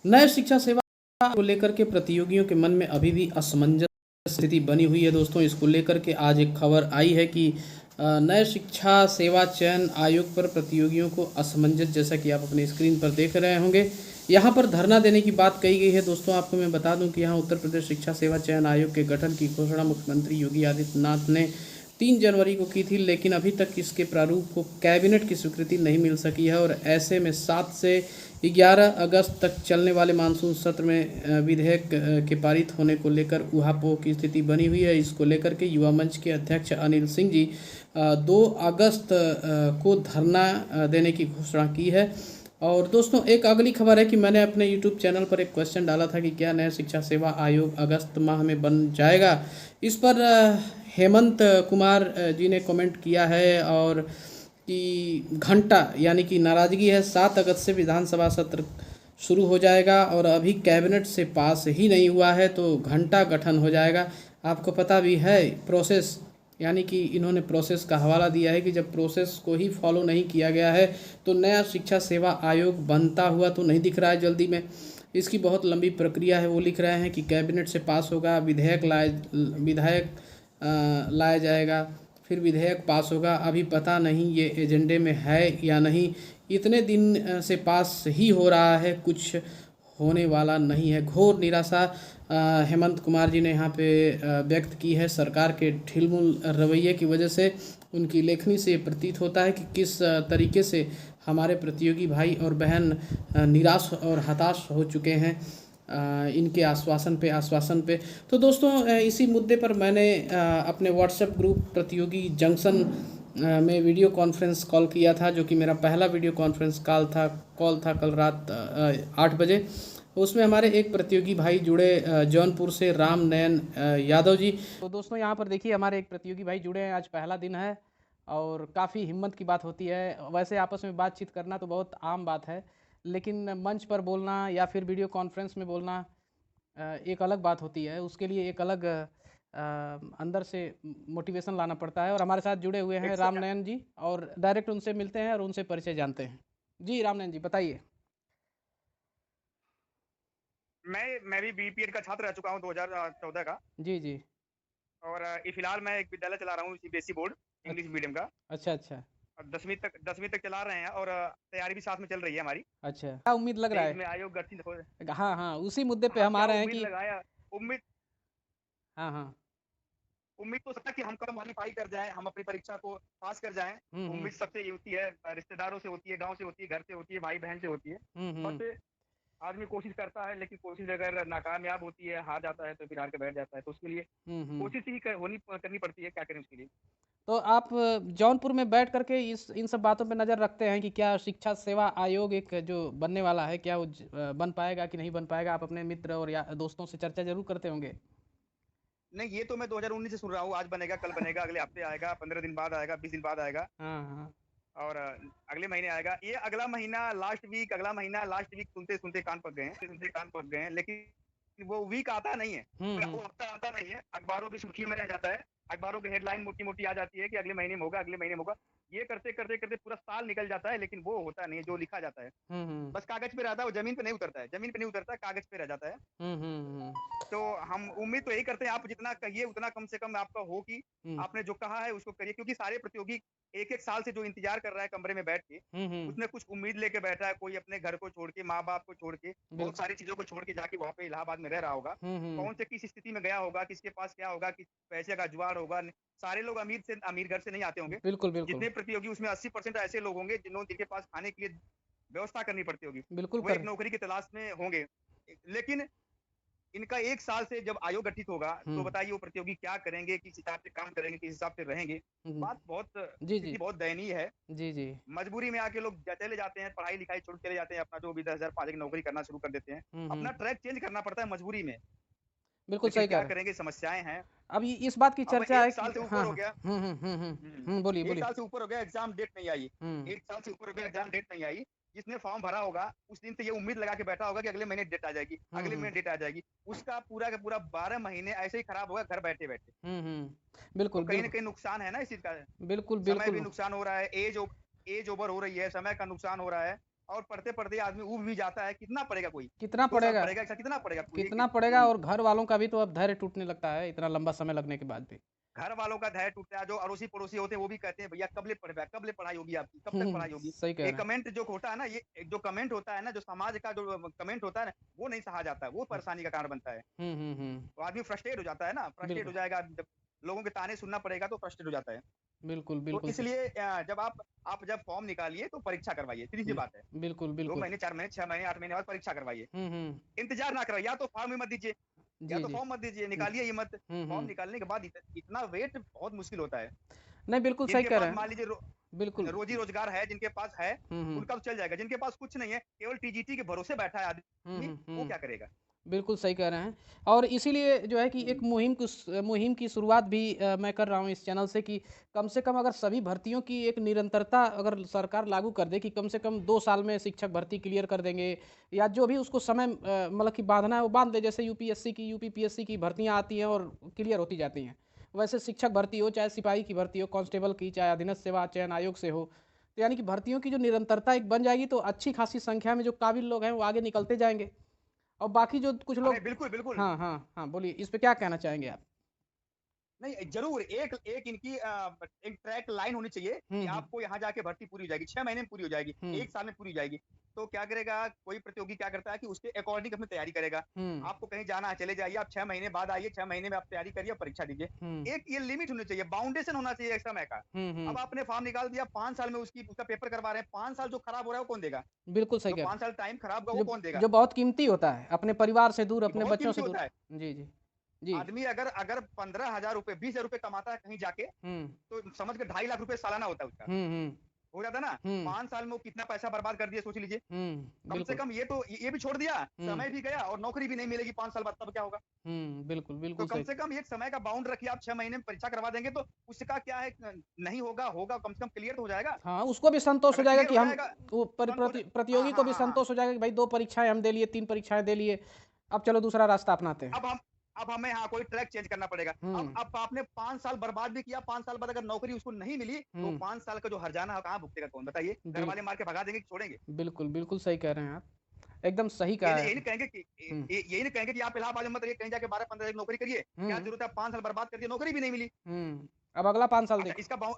नए शिक्षा सेवा को लेकर के प्रतियोगियों के मन में अभी भी असमंजस स्थिति बनी हुई है। दोस्तों, इसको लेकर के आज एक खबर आई है कि नए शिक्षा सेवा चयन आयोग पर प्रतियोगियों को असमंजस, जैसा कि आप अपनी स्क्रीन पर देख रहे होंगे, यहाँ पर धरना देने की बात कही गई है। दोस्तों, आपको मैं बता दूं कि यहाँ उत्तर प्रदेश शिक्षा सेवा चयन आयोग के गठन की घोषणा मुख्यमंत्री योगी आदित्यनाथ ने 3 जनवरी को की थी, लेकिन अभी तक इसके प्रारूप को कैबिनेट की स्वीकृति नहीं मिल सकी है। और ऐसे में 7 से 11 अगस्त तक चलने वाले मानसून सत्र में विधेयक के पारित होने को लेकर ऊहापोह की स्थिति बनी हुई है। इसको लेकर के युवा मंच के अध्यक्ष अनिल सिंह जी 2 अगस्त को धरना देने की घोषणा की है। और दोस्तों, एक अगली खबर है कि मैंने अपने यूट्यूब चैनल पर एक क्वेश्चन डाला था कि क्या नया शिक्षा सेवा आयोग अगस्त माह में बन जाएगा। इस पर हेमंत कुमार जी ने कमेंट किया है और कि घंटा यानी कि नाराज़गी है, 7 अगस्त से विधानसभा सत्र शुरू हो जाएगा और अभी कैबिनेट से पास ही नहीं हुआ है तो घंटा गठन हो जाएगा। आपको पता भी है प्रोसेस, यानी कि इन्होंने प्रोसेस का हवाला दिया है कि जब प्रोसेस को ही फॉलो नहीं किया गया है तो नया शिक्षा सेवा आयोग बनता हुआ तो नहीं दिख रहा है जल्दी में। इसकी बहुत लंबी प्रक्रिया है। वो लिख रहे हैं कि कैबिनेट से पास होगा, विधायक लाया जाएगा, फिर विधेयक पास होगा। अभी पता नहीं ये एजेंडे में है या नहीं। इतने दिन से पास ही हो रहा है, कुछ होने वाला नहीं है। घोर निराशा हेमंत कुमार जी ने यहाँ पे व्यक्त की है। सरकार के ढिलमुल रवैये की वजह से उनकी लेखनी से प्रतीत होता है कि किस तरीके से हमारे प्रतियोगी भाई और बहन निराश और हताश हो चुके हैं इनके आश्वासन पे। तो दोस्तों, इसी मुद्दे पर मैंने अपने व्हाट्सएप ग्रुप प्रतियोगी जंक्शन में वीडियो कॉन्फ्रेंस कॉल किया था, जो कि मेरा पहला वीडियो कॉन्फ्रेंस कॉल था कल रात 8 बजे। उसमें हमारे एक प्रतियोगी भाई जुड़े जौनपुर से राम नयन यादव जी। तो दोस्तों, यहाँ पर देखिए हमारे एक प्रतियोगी भाई जुड़े हैं। आज पहला दिन है और काफ़ी हिम्मत की बात होती है। वैसे आपस में बातचीत करना तो बहुत आम बात है, लेकिन मंच पर बोलना या फिर वीडियो कॉन्फ्रेंस में बोलना एक अलग बात होती है। उसके लिए एक अलग अंदर से मोटिवेशन लाना पड़ता है। और हमारे साथ जुड़े हुए हैं राम नयन जी, और डायरेक्ट उनसे मिलते हैं और उनसे परिचय जानते हैं। जी राम नयन जी, बताइए। मैं भी बीपीएड का छात्र रह चुका हूँ 2014 का। जी जी। और फिलहाल मैं एक विद्यालय चला रहा हूँ सीबीएसई बोर्ड इंग्लिश अच्छा मीडियम का। अच्छा। अच्छा। और 10वीं तक चला रहे हैं और तैयारी भी साथ में चल रही है हमारी। अच्छा, क्या उम्मीद लग रहा तेईस है? में आयोग गठित हो। हाँ हाँ, उसी मुद्दे पे हाँ, हम आ क्या रहे हैं उम्मीद कि लगाया। उम्मीद हाँ हाँ। उम्मीद तो सबका कि हम कम क्वालिफाई कर जाएं, हम अपनी परीक्षा को पास कर जाएं। हम्म। उम्मीद सबसे ये होती है, रिश्तेदारों से होती है, गांव से होती है, घर से होती है, भाई बहन से होती है। हम्म। बट आदमी कोशिश करता है, लेकिन कोशिश अगर नाकामयाब होती है, हार जाता है तो फिर हार के बैठ जाता है। तो उसके लिए हम्म। कोशिश ही करनी पड़ती है। क्या करें उसके लिए। तो आप जौनपुर में बैठ करके इस इन सब बातों पे नज़र रखते हैं कि क्या शिक्षा सेवा आयोग एक जो बनने वाला है, क्या वो बन पाएगा कि नहीं बन पाएगा? आप अपने मित्र और या दोस्तों से चर्चा जरूर करते होंगे। नहीं, ये तो मैं 2019 से सुन रहा हूँ। आज बनेगा, कल बनेगा, अगले हफ्ते आएगा, 15 दिन बाद आएगा, 20 दिन बाद आएगा हाँ हाँ। और अगले महीने आएगा। ये अगला महीना लास्ट वीक सुनते सुनते कान पक गए हैं, लेकिन वो वीक आता नहीं है। वो हम्म। हफ्ता आता नहीं है। अखबारों की सुर्खियों में रह जाता है। अखबारों की हेडलाइन मोटी मोटी आ जाती है कि अगले महीने में होगा, अगले महीने में होगा। ये करते करते करते पूरा साल निकल जाता है, लेकिन वो होता नहीं है जो लिखा जाता है। हम्म। बस कागज पे रहता है, वो जमीन पे नहीं उतरता है। जमीन पे नहीं उतरता, कागज पे रह जाता है। हम्म। तो हम उम्मीद तो यही करते हैं, आप जितना कहिए उतना कम से कम आपका हो कि हम्म आपने जो कहा है उसको करिए। क्योंकि सारे प्रतियोगी एक एक साल से जो इंतजार कर रहा है कमरे में बैठ के, हम्म। उसने कुछ उम्मीद लेके बैठा है। कोई अपने घर को छोड़ के, माँ बाप को छोड़ के, बहुत बिल्कुल। सारी चीजों को छोड़ के जाके वहां पे इलाहाबाद में रह रहा होगा। हम्म। कौन से किस स्थिति में गया होगा, किसके पास क्या होगा, किस पैसे का जुआड़ होगा। सारे लोग अमीर घर से नहीं आते होंगे। बिल्कुल बिल्कुल। जितने प्रतियोगी उसमें 80% ऐसे लोग होंगे जिनके पास खाने के लिए व्यवस्था करनी पड़ती होगी। बिल्कुल वो एक कर। नौकरी की तलाश में होंगे। लेकिन इनका एक साल से जब आयोग गठित होगा तो हम्म बताइए वो प्रतियोगी क्या करेंगे, किस हिसाब से काम करेंगे, किस हिसाब से रहेंगे। हम्म। बात बहुत जी जी। स्थिति बहुत दयनीय है। जी जी। मजबूरी में आके लोग चले जाते हैं, पढ़ाई लिखाई छोड़ चले जाते हैं, अपना जो भी 10,000 5 की नौकरी करना शुरू कर देते हैं। अपना हम्म। ट्रैक चेंज करना पड़ता है मजबूरी में। बिल्कुल लेकिन सही कह क्या रहे हैं। करेंगे, समस्याएं हैं। अब इस बात की अब चर्चा है एक कि साल से हाँ ऊपर हो हाँ। गया। बोलिए एक बोलिए। साल से ऊपर हो गया, एग्जाम डेट नहीं आई। हम्म। एक साल से ऊपर हो गया, एग्जाम डेट नहीं आई। जिसने फॉर्म भरा होगा उस दिन से ये उम्मीद लगा के बैठा होगा कि अगले महीने डेट आ जाएगी, अगले हम्म। महीने डेट आ जाएगी। उसका पूरा का पूरा 12 महीने ऐसे ही खराब होगा घर बैठे बैठे। तो बिल्कुल कहीं ना बिल्कुल। कहीं नुकसान है ना इस चीज का। बिल्कुल समय भी बिल्कुल। नुकसान हो रहा है, एज ओवर हो रही है, समय का नुकसान हो रहा है। और पढ़ते-पढ़ते आदमी ऊब भी जाता है, कितना पढ़ेगा कोई? कितना 2 साल पड़ेगा? पढ़ेगा, ऐसा कितना पढ़ेगा कोई? एक कितना पड़ेगा? और घर वालों का भी तो अब धैर्य टूटने लगता है, इतना लंबा समय लगने के बाद भी। घर वालों का धैर्य टूटता है, जो अड़ोसी-पड़ोसी होते हैं वो भी कहते हैं, "भैया कब ले पढ़ाई होगी आपकी? कब तक पढ़ाई होगी?" सही कह ये रहे हैं। कमेंट जो होता है ना, ये जो कमेंट होता है ना, जो समाज का जो कमेंट होता है ना, वो नहीं सहा जाता है, वो परेशानी का कारण बनता है। हुँ, हुँ, हुँ। तो आदमी फ्रस्ट्रेट हो जाता है ना, फ्रस्ट्रेट हो बिल्कुल, जाएगा जब लोगों के ताने सुनना पड़ेगा तो फ्रस्ट्रेट हो जाता है। बिल्कुल, तो बिल्कुल सही। इसलिए जब आप जब फॉर्म निकालिए तो परीक्षा करवाइए, सीधी-सी बि बात है। बिल्कुल, 2 बिल्कुल। महीने, 4 महीने, 6 महीने, 8 महीने बाद परीक्षा करवाइए। हुँ, हुँ। इंतज़ार ना करवाइए, या तो फॉर्म ही मत दीजिए, या जी, तो जी। फॉर्म मत दीजिए, हुँ, निकालिए ही मत। हुँ, फॉर्म हुँ। निकालने के बाद इतना वेट बहुत मुश्किल होता है। नहीं, बिल्कुल सही जिनके कह पास रहे हैं। मान लीजिए बिल्कुल। रोज़ी-रोज़गार है, जिनके पास है, हुँ, हुँ। उनका तो चल जाएगा। जिनके पास कुछ नहीं है, केवल टीजीटी के भरोसे बैठा है हुँ, आदमी, हुँ, वो हुँ। क्या करेगा? बिल्कुल सही कह रहे हैं। और इसीलिए जो है कि एक हुँ। मुहिम की शुरुआत भी मैं कर रहा हूँ इस चैनल से कम अगर सभी भर्तियों की एक निरंतरता अगर सरकार लागू कर दे कि कम से कम 2 साल में शिक्षक भर्ती क्लियर कर देंगे या जो भी उसको समय मतलब कि बाँधना है वो बाँध दे। जैसे यूपीएससी की यूपीपीएससी की भर्तियाँ आती हैं और क्लियर होती जाती हैं। वैसे शिक्षक भर्ती हो, चाहे सिपाही की भर्ती हो, कांस्टेबल की, चाहे अधीनस्थ सेवा चयन आयोग से हो। तो यानी कि भर्तियों की जो निरंतरता एक बन जाएगी तो अच्छी खासी संख्या में जो काबिल लोग हैं वो आगे निकलते जाएँगे। और बाकी जो कुछ अरे लोग बिल्कुल, बिल्कुल। हाँ, हाँ, हाँ, बोलिए इस पे क्या कहना चाहेंगे आप? नहीं, ज़रूर एक एक इनकी एक ट्रैक लाइन होनी चाहिए हुँ, कि हुँ, आपको यहाँ जाके भर्ती पूरी हो जाएगी, 6 महीने में पूरी हो जाएगी, हुँ, 1 साल में पूरी हो जाएगी। तो क्या करेगा कोई प्रतियोगी क्या करता है कि उसके अकॉर्डिंग अपनी तैयारी करेगा। हुँ, आपको कहीं जाना है, चले जाइए, आप 6 महीने बाद आइए, 6 महीने में आप तैयारी करिए, परीक्षा दीजिए। हुँ, एक ये लिमिट होनी चाहिए, बाउंडेशन होना चाहिए एक समय का। हुँ, अब हुँ, आपने फॉर्म निकाल दिया, 5 साल में उसका पेपर करवा रहे हैं, 5 साल जो खराब हो रहा है वो कौन देगा? बिल्कुल सही जो कह रहे 5 साल टाइम खराब हैं। होगा वो कौन देगा? जो बहुत कीमती होता है, अपने परिवार से दूर, ये अपने बहुत बच्चों कीमती से दूर। होता है। जी, जी। जी। आदमी अगर अगर 15,000 रुपए, 20,000 रुपए कमाता है कहीं जाके, हुँ, तो समझ के 2.5 लाख रुपए सालाना होता है उसका। हुँ, हुँ, हो जाता है ना? हुँ, 5 साल में वो कितना पैसा बर्बाद कर दिया सोच लीजिए। हुँ, कम से बिल्कुल। कम ये भी छोड़ दिया, हुँ, समय भी गया और नौकरी भी नहीं मिलेगी 5 साल बाद, तब क्या होगा? हुँ, बिल्कुल, तो बिल्कुल कम सही। से कम एक समय का बाउंड रखिए, आप 6 महीने में परीक्षा करवा देंगे तो उसका क्या है, नहीं होगा, होगा कम से कम क्लियर तो हो जाएगा। हाँ, उसको भी संतोष हो अगर जाएगा क्लियर कि हो हम जाएगा, वो तुरंत हो जा हाँ, प्रतियोगी को हाँ, भी हाँ, हाँ। संतोष हो जाएगा कि भाई 2 परीक्षाएँ हम दे लिए, 3 परीक्षाएँ दे लिए, अब चलो दूसरा रास्ता अपनाते हैं। अब हम अब हमें हाँ, कोई ट्रैक चेंज करना पड़ेगा। हुँ, अब आपने 5 साल बर्बाद भी किया, 5 साल बाद अगर नौकरी उसको नहीं मिली, तो हुँ, 5 साल का जो हर्जाना है, कहाँ भुगतेगा कौन बताइए? घर बिल वाले मार के भगा देंगे कि छोड़ेंगे? बिल्कुल, बिल्कुल सही कह रहे हैं आप। एकदम सही ये कहा नहीं है यही नहीं आपने। कहेंगे कि हुँ, यही नहीं कहेंगे कि आप इलाहाबाद में मत रहिए, कहीं जाके 12-15 हज़ार की नौकरी करिए। क्या हुँ, ज़रूरत है, 5 साल बर्बाद कर दिए, नौकरी भी नहीं मिली। हुँ। अब अगला 5 साल अच्छा देखो। इसका बाउ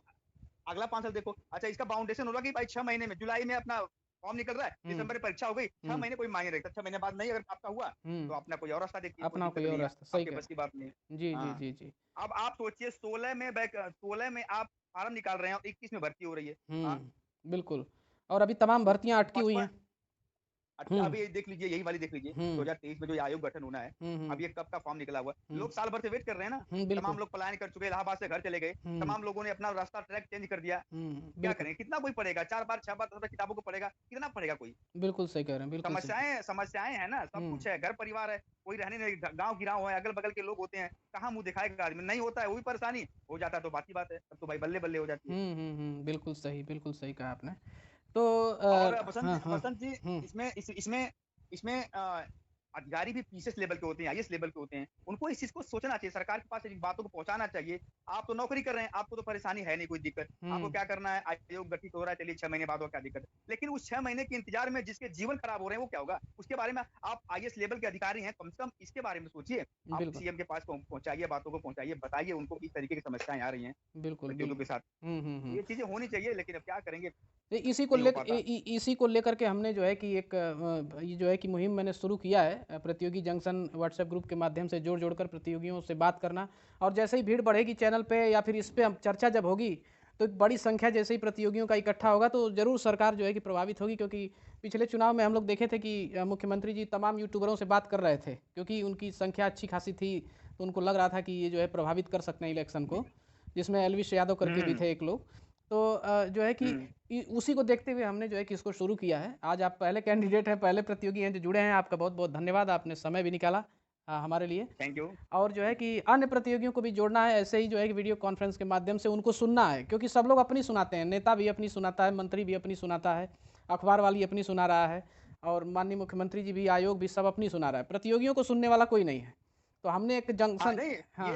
अगला 5 साल देखो, अच्छा इसका बाउंडेशन होगा कि भाई 6 महीने में, जुलाई में अपना फॉर्म निकल रहा है, हुँ, दिसंबर में परीक्षा हो गई, 6 हुँ, महीने कोई मायने नहीं रखता, 6 महीने बाद नहीं अगर आपका हुआ, तो हुँ। अपना कोई और रास्ता देखिए, कोई अपना दिक्कत कोई और नहीं है, रास्ता, सही आपके कह बस की रहे बात नहीं है। हैं। जी, जी, हाँ, जी, जी। अब आप सोचिए 16 में आप फॉर्म निकाल रहे हैं और 21 में भर्ती हो रही है। हाँ, हुँ, बिल्कुल। और अभी तमाम तो भर्तियाँ अटकी हुई 55 हैं। अच्छा, हुँ, अब ये देख लीजिए, यही वाली देख लीजिए, हुँ, 2023 में जो ये आयोग गठन होना है, हुँ, अब हुँ, ये कब का फॉर्म निकला हुआ है। हुँ, लोग साल भर से वेट कर रहे हैं ना, हुँ, तमाम बिल्कुल। लोग पलायन कर चुके, इलाहाबाद से घर चले गए, हुँ, तमाम लोगों ने अपना रास्ता ट्रैक चेंज कर दिया। हुँ, क्या बिल्कुल। करें? कितना कोई पढ़ेगा? 4 बार, 6 बार, 10 बार किताबों को पढ़ेगा, कितना पढ़ेगा कोई? बिल्कुल सही कह रहे हैं, बिल्कुल सही। समस्याएँ समस्याएँ हैं ना, सब हुँ, कुछ है, घर-परिवार है, कोई रहने नहीं, गाँव-गिराव है, अगल-बगल के लोग होते हैं, कहाँ मुँह दिखाएगा आदमी? नहीं होता है, वो भी परेशानी, हो जाता है तो बात की बात है, तब तो भाई बल्ले-बल्ले हो जाती है। हुँ, हुँ, हुँ, बिल्कुल सही कहा आपने। तो और हाँ, हाँ। बसंत जी, हुँ, इसमें अधिकारी भी पीसीएस लेवल के होते हैं, आईएएस लेवल के होते हैं। उनको इस चीज़ को सोचना चाहिए, सरकार के पास इन बातों को पहुँचाना चाहिए। आप तो नौकरी कर रहे हैं, आपको तो परेशानी है नहीं कोई दिक्कत। आपको हुँ, क्या करना है, आयोग गठित हो रहा है, चलिए 6 महीने बाद और क्या दिक्कत है। लेकिन उस 6 महीने के इंतज़ार में जिसके जीवन खराब हो रहे हैं, वो क्या होगा? उसके बारे में आप आईएएस लेवल के अधिकारी हैं, कम से कम इसके बारे में सोचिए। आप बिल्कुल, सीएम के पास पहुँचाइए, बातों को पहुँचाइए, बताइए उनको किस तरीके की समस्याएँ आ रही हैं बिल्कुल, प्रतियोगियों के बिल्कुल। साथ। हुँ, हुँ, हुँ। ये चीज़ें होनी चाहिए, लेकिन अब क्या करेंगे, तो नहीं हो पाता। इसी को लेकर के हमने जो है कि एक ये जो है कि मुहिम मैंने शुरू किया है प्रतियोगी जंक्शन व्हाट्सएप ग्रुप के माध्यम से जोड़ कर प्रतियोगियों से बात करना। और जैसे ही भीड़ बढ़ेगी चैनल पे या फिर इस पे हम चर्चा जब होगी तो एक बड़ी संख्या जैसे ही प्रतियोगियों का इकट्ठा होगा तो ज़रूर सरकार जो है कि प्रभावित होगी, क्योंकि पिछले चुनाव में हम लोग देखे थे कि मुख्यमंत्री जी तमाम यूट्यूबरों से बात कर रहे थे क्योंकि उनकी संख्या अच्छी खासी थी। तो उनको लग रहा था कि ये जो है प्रभावित कर सकते हैं इलेक्शन को, जिसमें एलविश यादव करके भी हुँ, थे एक लोग। तो जो है कि हुँ। उसी को देखते हुए हमने जो है कि इसको शुरू किया है। आज आप पहले कैंडिडेट हैं, पहले प्रतियोगी हैं जो जुड़े हैं, आपका बहुत-बहुत धन्यवाद, आपने समय भी निकाला हमारे लिए। Thank you. और जो है कि अन्य प्रतियोगियों को भी जोड़ना है, ऐसे ही जो है कि वीडियो कॉन्फ्रेंस के माध्यम से उनको सुनना है, क्योंकि सब लोग अपनी सुनाते हैं, नेता भी अपनी सुनाता है, मंत्री भी अपनी सुनाता है, अखबार वाली अपनी सुना रहा है और माननीय मुख्यमंत्री जी भी, आयोग भी सब अपनी सुना रहा है। प्रतियोगियों को सुनने वाला कोई नहीं है। तो हमने एक हाँ, जंक्शन नहीं, हाँ।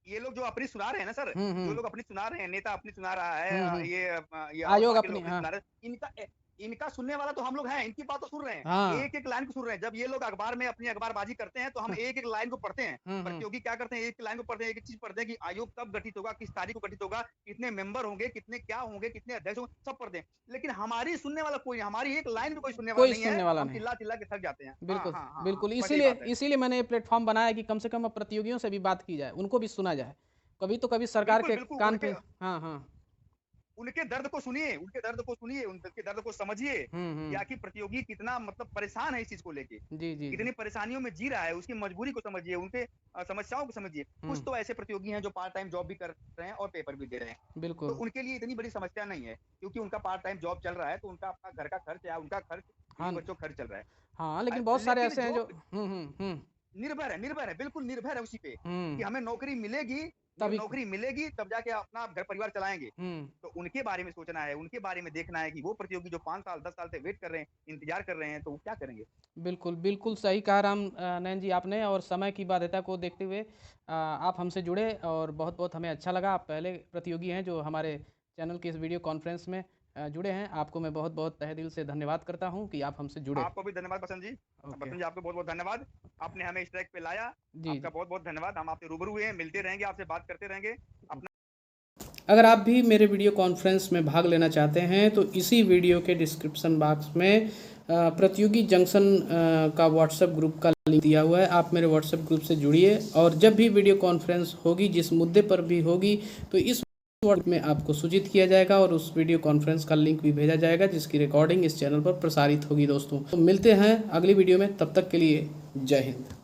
ये लोग जो अपनी सुना रहे हैं ना सर, हुँ, जो हुँ। लोग अपनी सुना रहे हैं, नेता अपनी सुना रहा है, हुँ, हुँ। ये और आयोग बाकी अपनी लोग अपनी हाँ। सुना रहे हैं, इनका सुनने वाला तो हम लोग हैं, इनकी बात तो सुन रहे हैं, हाँ। एक एक लाइन को सुन रहे हैं। जब ये लोग अखबार में अपनी अखबारबाजी करते हैं तो हम एक एक लाइन को पढ़ते हैं। प्रतियोगी क्या करते हैं, एक लाइन को पढ़ते हैं, एक चीज पढ़ते हैं कि आयोग कब गठित होगा, किस तारीख को गठित होगा, कितने मेंबर होंगे, कितने क्या होंगे, कितने अध्यक्ष होंगे, सब पढ़ते हैं। लेकिन हमारी सुनने वाला कोई नहीं, हमारी एक लाइन भी कोई सुनने वाला कोई नहीं सुनने है। वाला हम नहीं। चिल्ला चिल्ला के थक जाते हैं। बिल्कुल, हाँ, बिल्कुल। बस यही इसीलिए बात है। इसीलिए मैंने ये प्लेटफ़ॉर्म बनाया कि कम से कम अब प्रतियोगियों से भी बात की जाए, उनको भी सुना जाए। कभी तो कभी सरकार बिल्कुल, के बिल्कुल, कान पे। हाँ, हाँ। उनके दर्द को सुनिए, उनके दर्द को सुनिए, उनके दर्द को समझिए हुँ, कि हुँ। आखिर प्रतियोगी कितना मतलब परेशान है इस चीज़ को लेके। जी, जी, जी। कितनी परेशानियों में जी रहा है, उसकी मजबूरी को समझिए, उनके समस्याओं को समझिए। कुछ हुँ, तो ऐसे प्रतियोगी हैं जो पार्ट टाइम जॉब भी कर रहे हैं और पेपर भी दे रहे हैं। तो बिल्कुल। उनके लिए इतनी बड़ी समस्या नहीं है, क्योंकि उनका पार्ट टाइम जॉब चल रहा है, तो उनका अपना घर का खर्च या उनका खर्च, हाँ, बीवी-बच्चों का खर्च चल रहा है। हाँ, लेकिन बहुत सारे लेकिन ऐसे हैं जो जो। हुँ, हुँ, हुँ, निर्भर है, बिल्कुल निर्भर है उसी पे, कि हुँ, हमें नौकरी मिलेगी, तभी। नौकरी मिलेगी तब जाके अपना घर परिवार चलाएँगे। हुँ, तो उनके बारे में सोचना है, उनके बारे में देखना है कि वो प्रतियोगी जो 5 साल, 10 साल से वेट कर रहे हैं, इंतज़ार कर रहे हैं, तो वो क्या करेंगे? बिल्कुल, बिल्कुल सही कहा नयन जी आपने, और समय की बाध्यता को देखते हुए आप हमसे जुड़े और बहुत-बहुत हमें अच्छा लगा। आप पहले प्रतियोगी हैं जो हमारे चैनल के इस वीडियो कॉन्फ्रेंस में जुड़े हैं। आपको मैं बहुत-बहुत तहे दिल से धन्यवाद करता हूँ कि आप हमसे जुड़े। आपको भी धन्यवाद बसंत जी। ओके। बसंत जी आपको बहुत-बहुत धन्यवाद। आपने हमें इस ट्रैक पे लाया। जी, आपका जी। बहुत-बहुत धन्यवाद। हम आपसे रूबरू हुए हैं, मिलते रहेंगे, आपसे बात करते रहेंगे। अपना अगर आप भी मेरे वीडियो कॉन्फ्रेंस में भाग लेना चाहते हैं तो इसी वीडियो के डिस्क्रिप्शन बॉक्स में प्रतियोगी जंक्शन का व्हाट्सएप ग्रुप का लिंक दिया हुआ है। आप मेरे व्हाट्सएप ग्रुप से जुड़िए और जब भी वीडियो कॉन्फ्रेंस होगी, जिस मुद्दे पर भी होगी, तो इस व्हाट्सएप में आपको सूचित किया जाएगा और उस वीडियो कॉन्फ्रेंस का लिंक भी भेजा जाएगा, जिसकी रिकॉर्डिंग इस चैनल पर प्रसारित होगी दोस्तों। तो मिलते हैं अगली वीडियो में, तब तक के लिए जय हिंद।